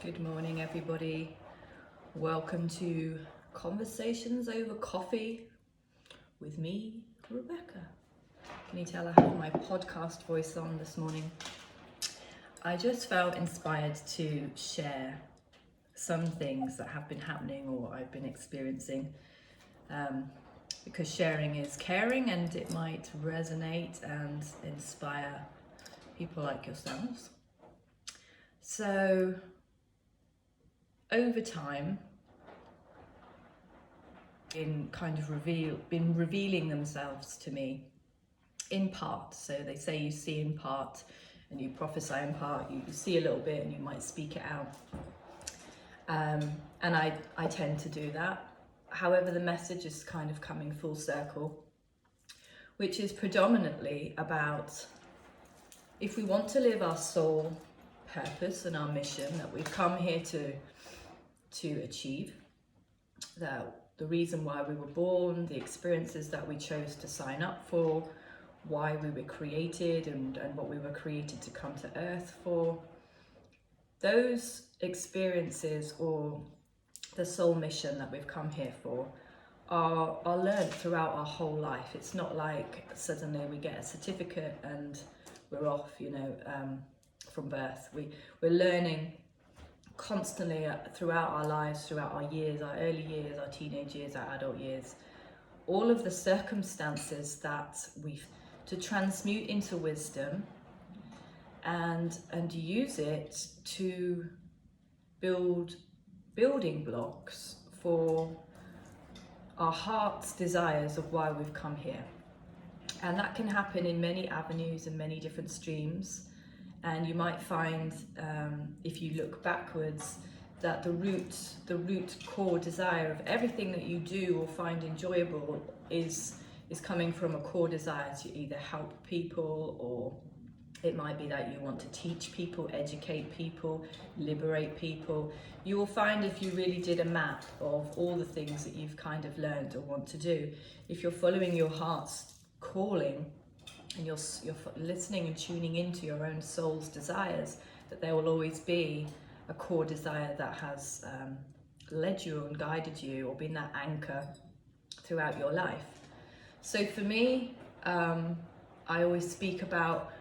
Good morning, everybody. Welcome to Conversations Over Coffee with me, Rebecca. Can you tell I have my podcast voice on this morning? I just felt inspired to share some things that have been happening or I've been experiencing because sharing is caring and it might resonate and inspire people like yourselves. So, over time, been revealing themselves to me in part. So they say you see in part and you prophesy in part, you see a little bit and you might speak it out. And I tend to do that. However, the message is kind of coming full circle, which is predominantly about if we want to live our soul purpose and our mission that we've come here to achieve, the reason why we were born, the experiences that we chose to sign up for, why we were created and what we were created to come to earth for. Those experiences or the soul mission that we've come here for are learned throughout our whole life. It's not like suddenly we get a certificate and we're off, from birth. We're learning constantly throughout our lives, throughout our years, our early years, our teenage years, our adult years, all of the circumstances that we've to transmute into wisdom and use it to build building blocks for our heart's desires of why we've come here. And that can happen in many avenues and many different streams. And you might find, if you look backwards, that the root core desire of everything that you do or find enjoyable is coming from a core desire to either help people, or it might be that you want to teach people, educate people, liberate people. You will find, if you really did a map of all the things that you've kind of learned or want to do, if you're following your heart's calling, and you're listening and tuning into your own soul's desires, that there will always be a core desire that has led you and guided you or been that anchor throughout your life. So for me, I always speak about,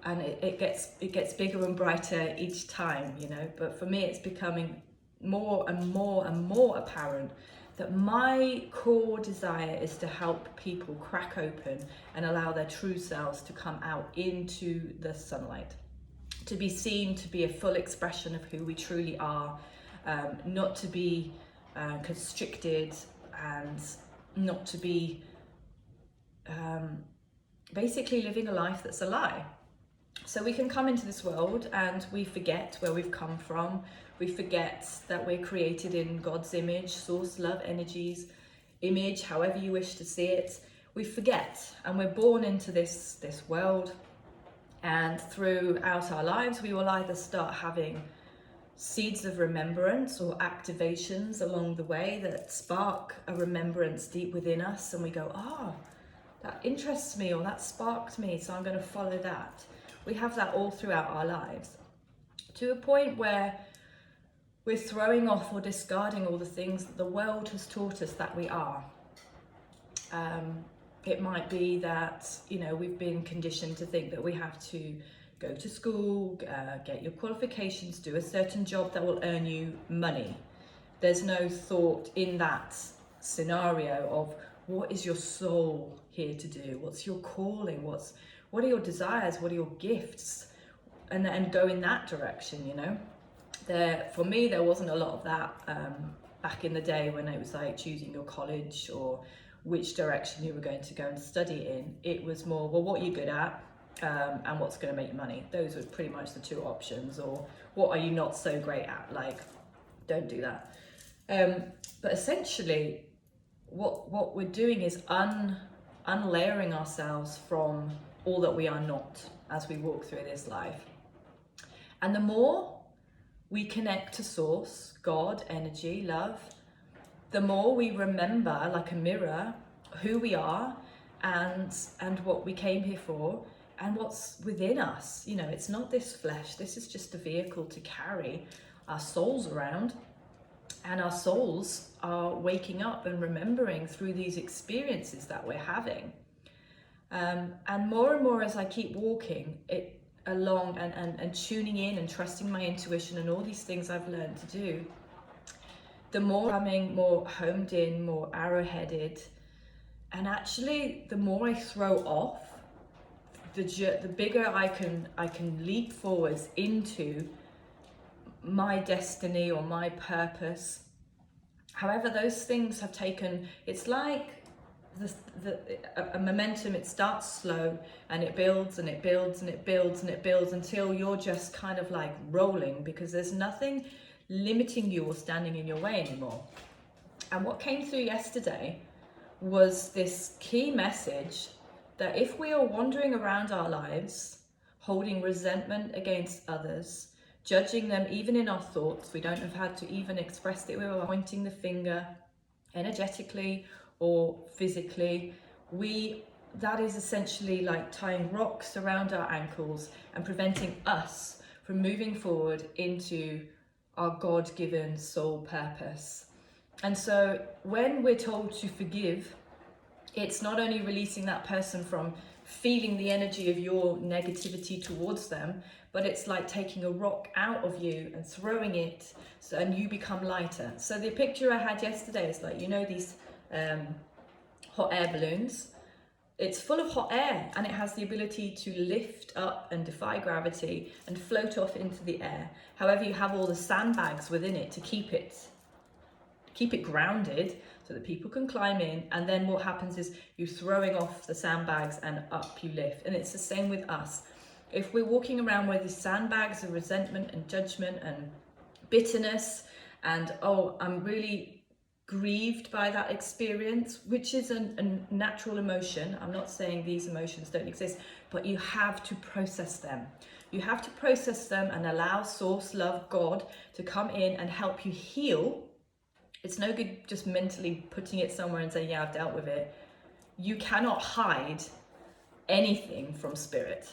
and it gets bigger and brighter each time, but for me it's becoming more and more and more apparent that my core desire is to help people crack open and allow their true selves to come out into the sunlight, to be seen, to be a full expression of who we truly are, not to be constricted and not to be basically living a life that's a lie. So we can come into this world and we forget where we've come from. We forget that we're created in God's image, source, love, energies, image, however you wish to see it. We forget, and we're born into this world, and throughout our lives we will either start having seeds of remembrance or activations along the way that spark a remembrance deep within us, and we go, that interests me, or that sparked me, so I'm going to follow that. We have that all throughout our lives, to a point where we're throwing off or discarding all the things that the world has taught us that we are. It might be that, we've been conditioned to think that we have to go to school, get your qualifications, do a certain job that will earn you money. There's no thought in that scenario of what is your soul here to do? What's your calling? What are your desires? What are your gifts? And go in that direction, For me, there wasn't a lot of that back in the day when it was like choosing your college or which direction you were going to go and study in. It was more, well, what are you good at and what's going to make you money? Those were pretty much the two options. Or what are you not so great at? Like, don't do that. But essentially, what we're doing is unlayering ourselves from all that we are not as we walk through this life. And the more we connect to source, God, energy, love, the more we remember, like a mirror, who we are and what we came here for, and what's within us. You know, it's not this flesh. This is just a vehicle to carry our souls around. And our souls are waking up and remembering through these experiences that we're having. And more as I keep walking it along and tuning in and trusting my intuition and all these things I've learned to do, the more I'm becoming more homed in, more arrow-headed, and actually the more I throw off, the bigger I can leap forwards into my destiny or my purpose. However, those things have taken, it's like a momentum. It starts slow and it builds and it builds and it builds and it builds until you're just kind of like rolling, because there's nothing limiting you or standing in your way anymore. And what came through yesterday was this key message that if we are wandering around our lives, holding resentment against others, judging them even in our thoughts, we don't have had to even express it, we were pointing the finger energetically or physically, that is essentially like tying rocks around our ankles and preventing us from moving forward into our God-given soul purpose. And so when we're told to forgive, it's not only releasing that person from feeling the energy of your negativity towards them, but it's like taking a rock out of you and throwing it, and you become lighter. So the picture I had yesterday is like, you know, these hot air balloons. It's full of hot air and it has the ability to lift up and defy gravity and float off into the air. However, you have all the sandbags within it to keep it grounded so that people can climb in, and then what happens is you're throwing off the sandbags and up you lift. And it's the same with us. If we're walking around with these sandbags of resentment and judgment and bitterness and, oh, I'm really grieved by that experience, which is a natural emotion. I'm not saying these emotions don't exist, but you have to process them. You have to process them and allow Source, Love, God to come in and help you heal. It's no good just mentally putting it somewhere and saying, yeah, I've dealt with it. You cannot hide anything from spirit.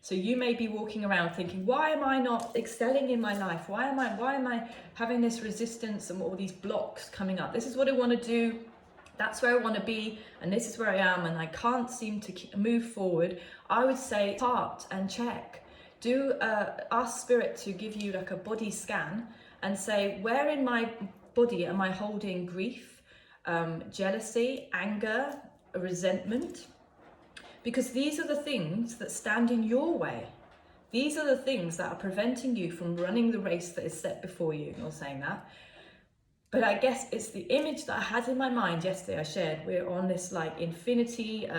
So you may be walking around thinking, why am I not excelling in my life? Why am I having this resistance and all these blocks coming up? This is what I want to do. That's where I want to be. And this is where I am. And I can't seem to move forward. I would say start and check. Ask spirit to give you like a body scan and say, where in my body am I holding grief, jealousy, anger, resentment? Because these are the things that stand in your way. These are the things that are preventing you from running the race that is set before you. You're saying that. But I guess it's the image that I had in my mind yesterday. I shared, we're on this like infinity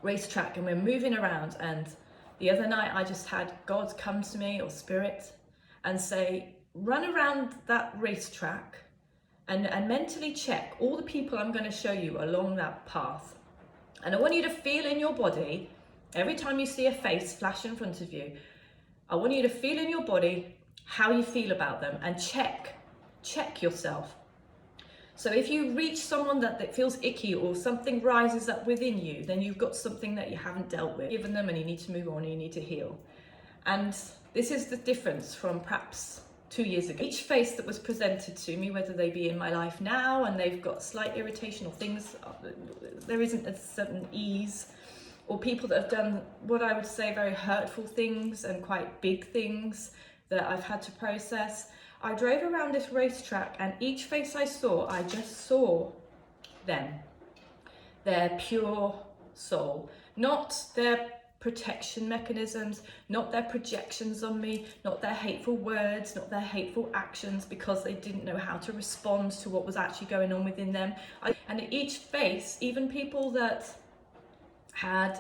racetrack and we're moving around. And the other night I just had God come to me, or spirit, and say, run around that racetrack and mentally check all the people I'm going to show you along that path. And I want you to feel in your body, every time you see a face flash in front of you, I want you to feel in your body how you feel about them and check yourself. So if you reach someone that feels icky or something rises up within you, then you've got something that you haven't dealt with, given them, and you need to move on, you need to heal. And this is the difference from perhaps 2 years ago. Each face that was presented to me, whether they be in my life now and they've got slight irritation or things, there isn't a certain ease, or people that have done what I would say very hurtful things and quite big things that I've had to process. I drove around this racetrack and each face I saw, I just saw them, their pure soul, not their protection mechanisms, not their projections on me, not their hateful words, not their hateful actions, because they didn't know how to respond to what was actually going on within them. And at each face, even people that had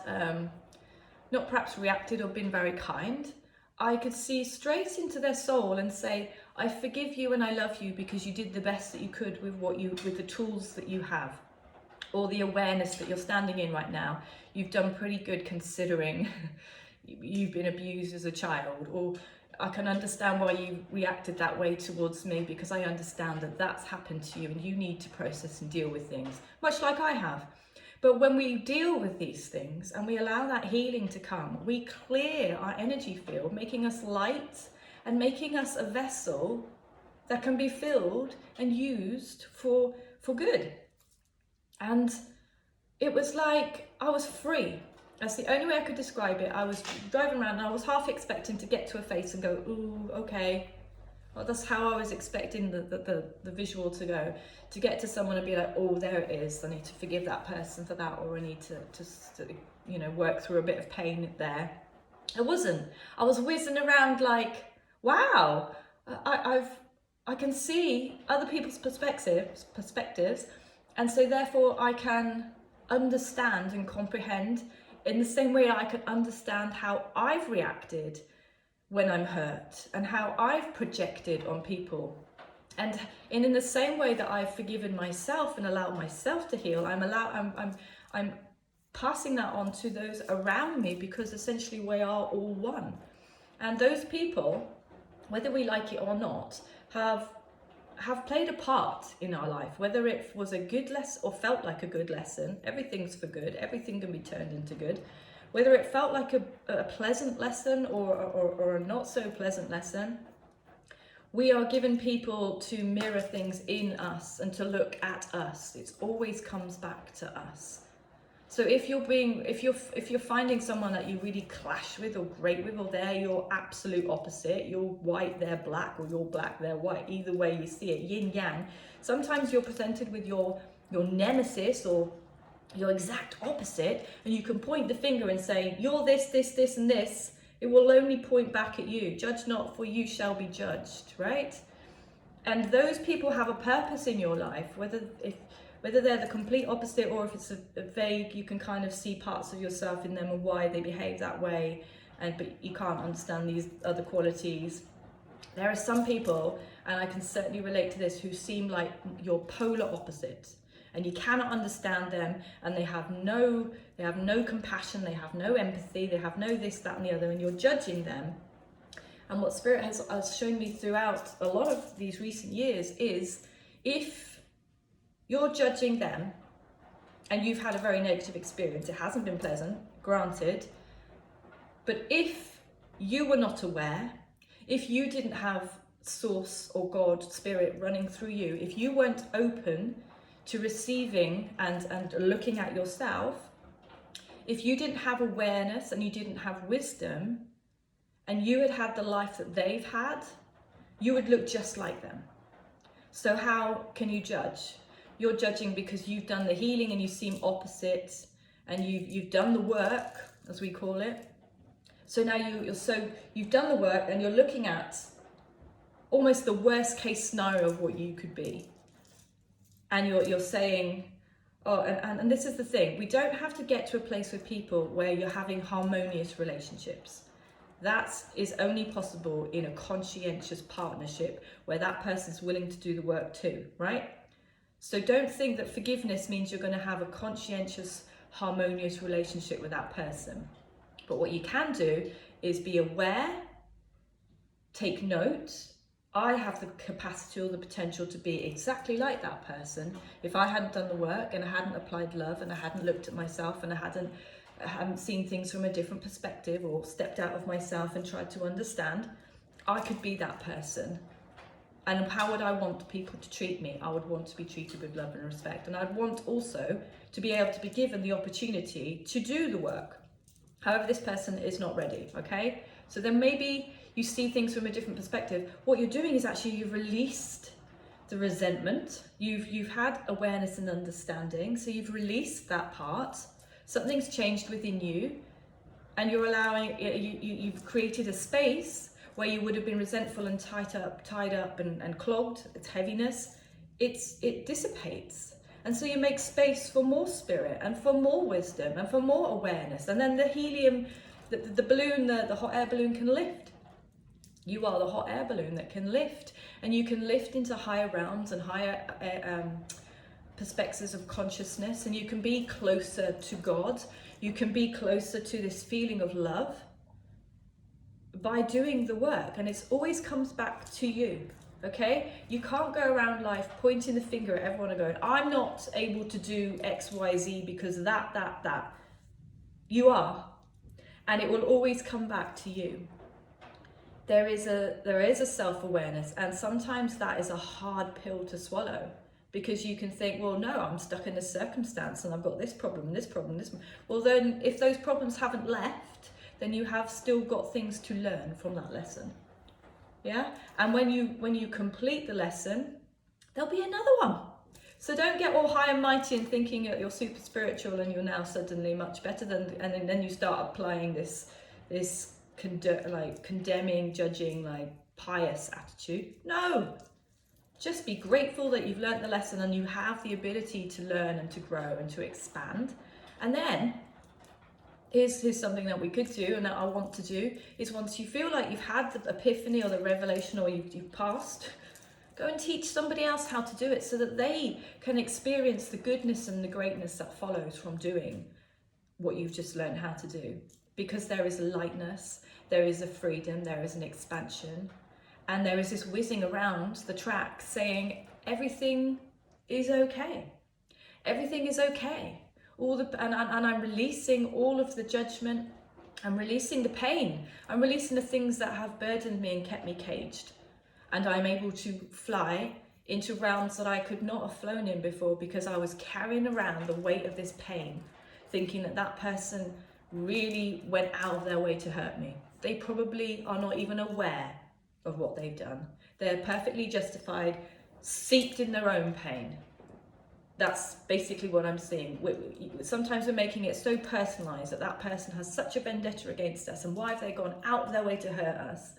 not perhaps reacted or been very kind, I could see straight into their soul and say, I forgive you and I love you because you did the best that you could with the tools that you have, or the awareness that you're standing in right now. You've done pretty good considering you've been abused as a child, or I can understand why you reacted that way towards me, because I understand that that's happened to you and you need to process and deal with things, much like I have. But when we deal with these things and we allow that healing to come, we clear our energy field, making us light and making us a vessel that can be filled and used for good. And it was like I was free. That's the only way I could describe it. I was driving around and I was half expecting to get to a face and go, ooh, okay. Well, that's how I was expecting the visual to go. To get to someone and be like, oh, there it is. I need to forgive that person for that, or I need to you know, work through a bit of pain there. It wasn't. I was whizzing around like, wow, I can see other people's perspectives, and so therefore I can understand and comprehend in the same way I can understand how I've reacted when I'm hurt and how I've projected on people. And in the same way that I've forgiven myself and allowed myself to heal, I'm passing that on to those around me, because essentially we are all one. And those people, whether we like it or not, have played a part in our life, whether it was a good lesson or felt like a good lesson. Everything's for good. Everything can be turned into good. Whether it felt like a pleasant lesson or a not so pleasant lesson, we are given people to mirror things in us and to look at us. It always comes back to us. So if you're finding someone that you really clash with or great with, or they're your absolute opposite, you're white, they're black, or you're black, they're white, either way you see it, yin yang, sometimes you're presented with your nemesis or your exact opposite, and you can point the finger and say, you're this, this, this, and this. It will only point back at you. Judge not, for you shall be judged, right? And those people have a purpose in your life, whether they're the complete opposite or if it's a vague, you can kind of see parts of yourself in them and why they behave that way, but you can't understand these other qualities. There are some people, and I can certainly relate to this, who seem like your polar opposite, and you cannot understand them, and they have no compassion, they have no empathy, they have no this, that, and the other, and you're judging them. And what Spirit has shown me throughout a lot of these recent years is, if you're judging them and you've had a very negative experience, it hasn't been pleasant, granted, but if you were not aware, if you didn't have Source or God, Spirit running through you, if you weren't open to receiving and looking at yourself, if you didn't have awareness and you didn't have wisdom, and you had the life that they've had, you would look just like them. So how can you judge? You're judging because you've done the healing and you seem opposite, and you've done the work, as we call it. So now you've done the work and you're looking at almost the worst case scenario of what you could be. And you're saying, oh, and this is the thing, we don't have to get to a place with people where you're having harmonious relationships. That is only possible in a conscientious partnership where that person's willing to do the work too, right? So don't think that forgiveness means you're going to have a conscientious, harmonious relationship with that person. But what you can do is be aware, take note. I have the capacity or the potential to be exactly like that person if I hadn't done the work and I hadn't applied love and I hadn't looked at myself and I hadn't seen things from a different perspective or stepped out of myself and tried to understand. I could be that person. And how would I want people to treat me? I would want to be treated with love and respect. And I'd want also to be able to be given the opportunity to do the work. However, this person is not ready, okay? So then maybe you see things from a different perspective. What you're doing is actually you've released the resentment. You've had awareness and understanding. So you've released that part. Something's changed within you, and you're allowing, you've created a space where you would have been resentful and tied up and clogged. It's heaviness. It dissipates. And so you make space for more spirit and for more wisdom and for more awareness. And then the helium, the balloon, the hot air balloon can lift. You are the hot air balloon that can lift, and you can lift into higher realms and higher perspectives of consciousness, and you can be closer to God. You can be closer to this feeling of love by doing the work, and it always comes back to you. Okay, you can't go around life pointing the finger at everyone and going, I'm not able to do X, Y, Z because of that. You are, and it will always come back to you. There is a self-awareness, and sometimes that is a hard pill to swallow, because you can think, well, no, I'm stuck in this circumstance and I've got this problem, this problem, this. Well, then if those problems haven't left, then you have still got things to learn from that lesson. Yeah, and when you complete the lesson, there'll be another one. So don't get all high and mighty and thinking that you're super spiritual and you're now suddenly much better than, and then you start applying this condemning, judging, like pious attitude. No, just be grateful that you've learnt the lesson and you have the ability to learn and to grow and to expand. And then here's something that we could do, and that I want to do, is once you feel like you've had the epiphany or the revelation, or you've passed, go and teach somebody else how to do it, so that they can experience the goodness and the greatness that follows from doing what you've just learned how to do. Because there is a lightness, there is a freedom, there is an expansion, and there is this whizzing around the track saying everything is okay. Everything is okay. And I'm releasing all of the judgment. I'm releasing the pain. I'm releasing the things that have burdened me and kept me caged. And I'm able to fly into realms that I could not have flown in before, because I was carrying around the weight of this pain, thinking that person really went out of their way to hurt me. They probably are not even aware of what they've done. They're perfectly justified, seeped in their own pain. That's basically what I'm seeing. Sometimes we're making it so personalized that person has such a vendetta against us, and why have they gone out of their way to hurt us?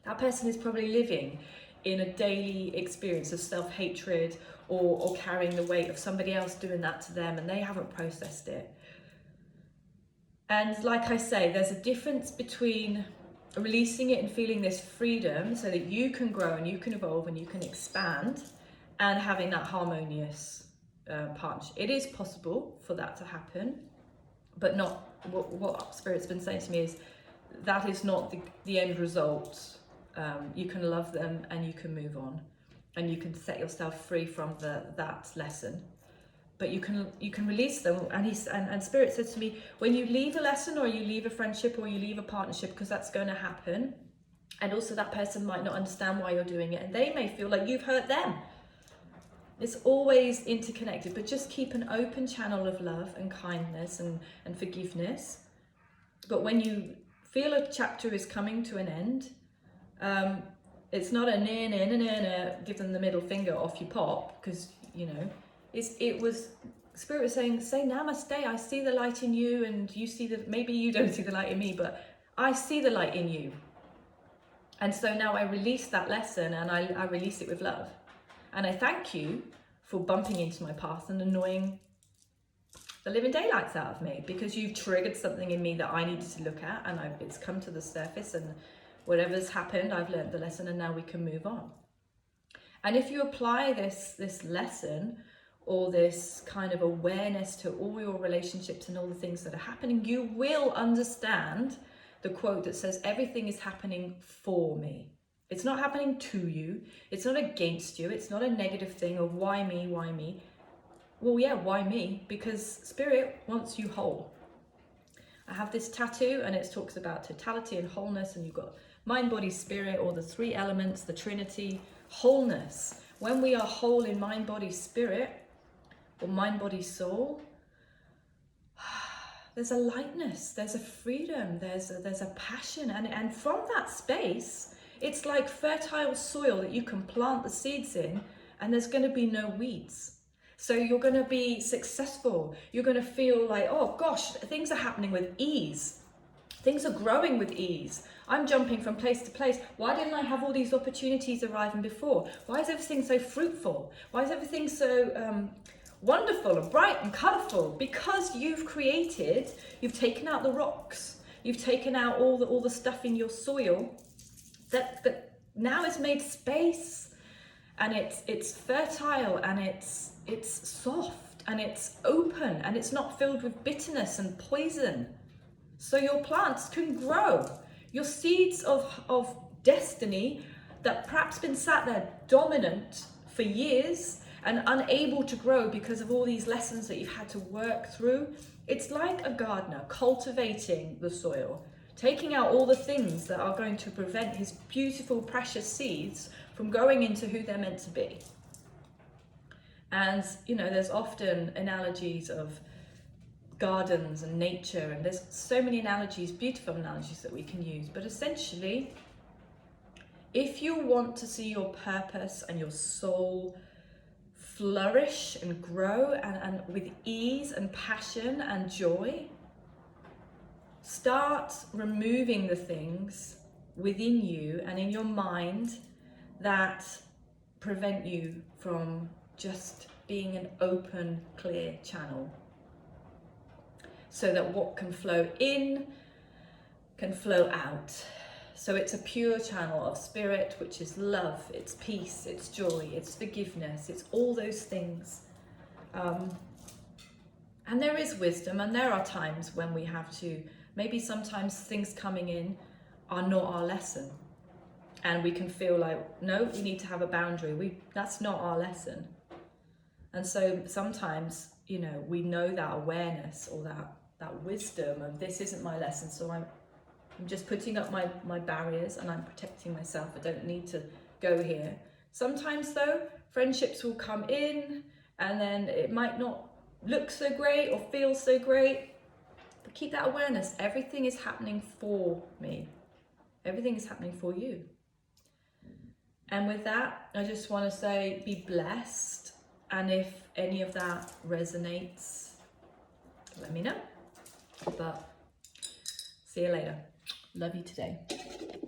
That person is probably living in a daily experience of self-hatred, or carrying the weight of somebody else doing that to them, and they haven't processed it. And like I say, there's a difference between releasing it and feeling this freedom so that you can grow and you can evolve and you can expand, and having that harmonious partnership. It is possible for that to happen, but not what Spirit's been saying to me is that is not the end result. You can love them and you can move on, and you can set yourself free from that lesson. But you can release them, and Spirit said to me, when you leave a lesson, or you leave a friendship, or you leave a partnership, because that's going to happen, and also that person might not understand why you're doing it, and they may feel like you've hurt them. It's always interconnected, but just keep an open channel of love and kindness and forgiveness. But when you feel a chapter is coming to an end, it's not a give them the middle finger, off you pop, because it was Spirit was saying, say namaste, I see the light in you, and you see maybe you don't see the light in me, but I see the light in you. And so now I release that lesson, and I release it with love. And I thank you for bumping into my path and annoying the living daylights out of me, because you've triggered something in me that I needed to look at, and it's come to the surface, and whatever's happened, I've learned the lesson, and now we can move on. And if you apply this lesson, or this kind of awareness to all your relationships and all the things that are happening, you will understand the quote that says, everything is happening for me. It's not happening to you. It's not against you. It's not a negative thing of why me, why me. Well, yeah, why me? Because Spirit wants you whole. I have this tattoo, and it talks about totality and wholeness, and you've got mind, body, spirit, or the three elements, the Trinity, wholeness. When we are whole in mind, body, spirit, or mind, body, soul, there's a lightness, there's a freedom, there's a passion, and from that space, it's like fertile soil that you can plant the seeds in, and there's going to be no weeds. So you're going to be successful. You're going to feel like, oh gosh, things are happening with ease. Things are growing with ease. I'm jumping from place to place. Why didn't I have all these opportunities arriving before? Why is everything so fruitful? Why is everything so wonderful and bright and colourful? Because you've taken out the rocks. You've taken out all the stuff in your soil that now is made space, and it's fertile, and it's soft, and it's open, and it's not filled with bitterness and poison. So your plants can grow. Your seeds of destiny that perhaps been sat there dominant for years and unable to grow because of all these lessons that you've had to work through. It's like a gardener cultivating the soil, taking out all the things that are going to prevent his beautiful, precious seeds from going into who they're meant to be. And, you know, there's often analogies of gardens and nature, and there's so many analogies, beautiful analogies that we can use. But essentially, if you want to see your purpose and your soul flourish and grow and with ease and passion and joy, start removing the things within you and in your mind that prevent you from just being an open, clear channel, so that what can flow in can flow out. So it's a pure channel of spirit, which is love, it's peace, it's joy, it's forgiveness, it's all those things. And there is wisdom, and there are times when we have to, maybe sometimes things coming in are not our lesson. And we can feel like, no, we need to have a boundary. That's not our lesson. And so sometimes, you know, we know that awareness or that wisdom of this isn't my lesson, so I'm just putting up my barriers and I'm protecting myself. I don't need to go here. Sometimes though, friendships will come in and then it might not look so great or feel so great, but keep that awareness. Everything is happening for me. Everything is happening for you. And with that, I just want to say, be blessed. And if any of that resonates, let me know. But see you later. Love you today.